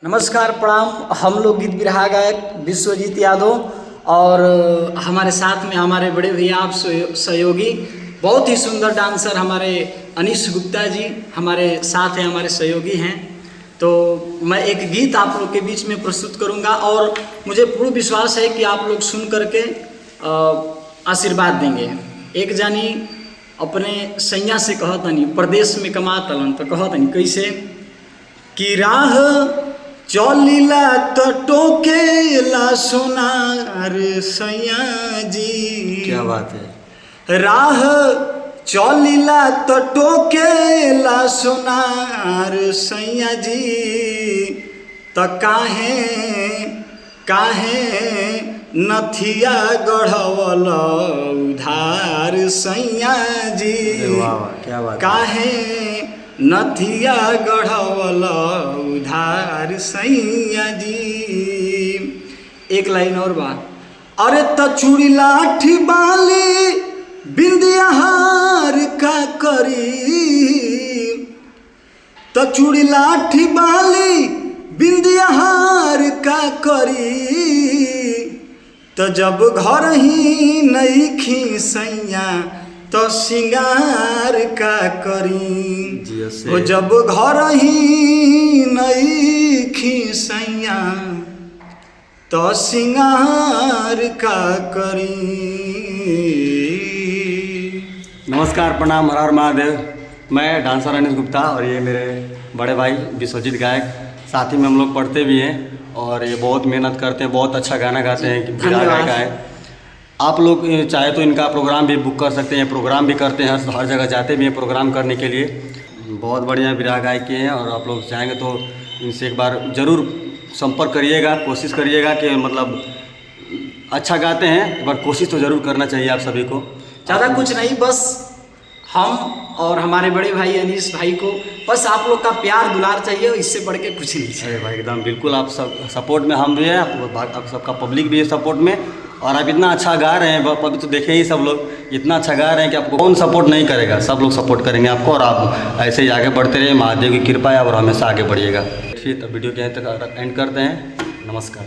नमस्कार प्रणाम। हम लोग गीत बिरहा गायक विश्वजीत यादव और हमारे साथ में हमारे बड़े भैया आप सहयोगी बहुत ही सुंदर डांसर हमारे अनीश गुप्ता जी हमारे साथ हैं, हमारे सहयोगी हैं। तो मैं एक गीत आप लोग के बीच में प्रस्तुत करूंगा और मुझे पूर्ण विश्वास है कि आप लोग सुन करके आशीर्वाद देंगे। एक जानी अपने सैया से कहतनी प्रदेश में कमातलन तो कहतनी कैसे कि राह चलिला तो टोकेला सोनार सैया जी। क्या बात है। राह चलिला तो टोकेला सोनार सैया जी। तो काहे नथिया गढ़वल उधार सैया जी। वाह क्या बात। काहे नथिया गढ़वल उधार सैया जी। एक लाइन और बात। अरे तो चूड़ी लाठी बाली बिंदिया हार का करी। तो चूड़ी लाठी बाली बिंदिया हार का करी। तो जब घर ही नहीं खी सैया तो सिंगार का करी। वो जब घर ही नहीं खी सैया तो सिंगार का करी। नमस्कार प्रणाम हर हर महादेव। मैं डांसर अनीश गुप्ता और ये मेरे बड़े भाई विश्वजीत गायक, साथ ही में हम लोग पढ़ते भी हैं और ये बहुत मेहनत करते हैं, बहुत अच्छा गाना गाते हैं। गायक है। आप लोग चाहे तो इनका प्रोग्राम भी बुक कर सकते हैं, प्रोग्राम भी करते हैं, हर जगह जाते भी हैं प्रोग्राम करने के लिए। बहुत बढ़िया विरह गायक हैं और आप लोग चाहेंगे तो इनसे एक बार ज़रूर संपर्क करिएगा, कोशिश करिएगा कि मतलब अच्छा गाते हैं। एक बार कोशिश तो ज़रूर करना चाहिए आप सभी को। ज़्यादा कुछ नहीं, बस हम और हमारे बड़े भाई अनीश भाई को बस आप लोग का प्यार दुलार चाहिए, इससे बढ़ के कुछ नहीं चाहिए। अरे भाई एकदम बिल्कुल, आप सब सपोर्ट में हम भी हैं, आप सबका पब्लिक भी है सपोर्ट में। और आप इतना अच्छा गा रहे हैं, अभी तो देखे ही सब लोग इतना अच्छा गा रहे हैं कि आपको कौन सपोर्ट नहीं करेगा। सब लोग सपोर्ट करेंगे आपको और आप ऐसे ही आगे बढ़ते रहिए। महादेव की कृपा है और हमेशा आगे बढ़िएगा। ठीक है, तो वीडियो के यहाँ तक एंड करते हैं। नमस्कार।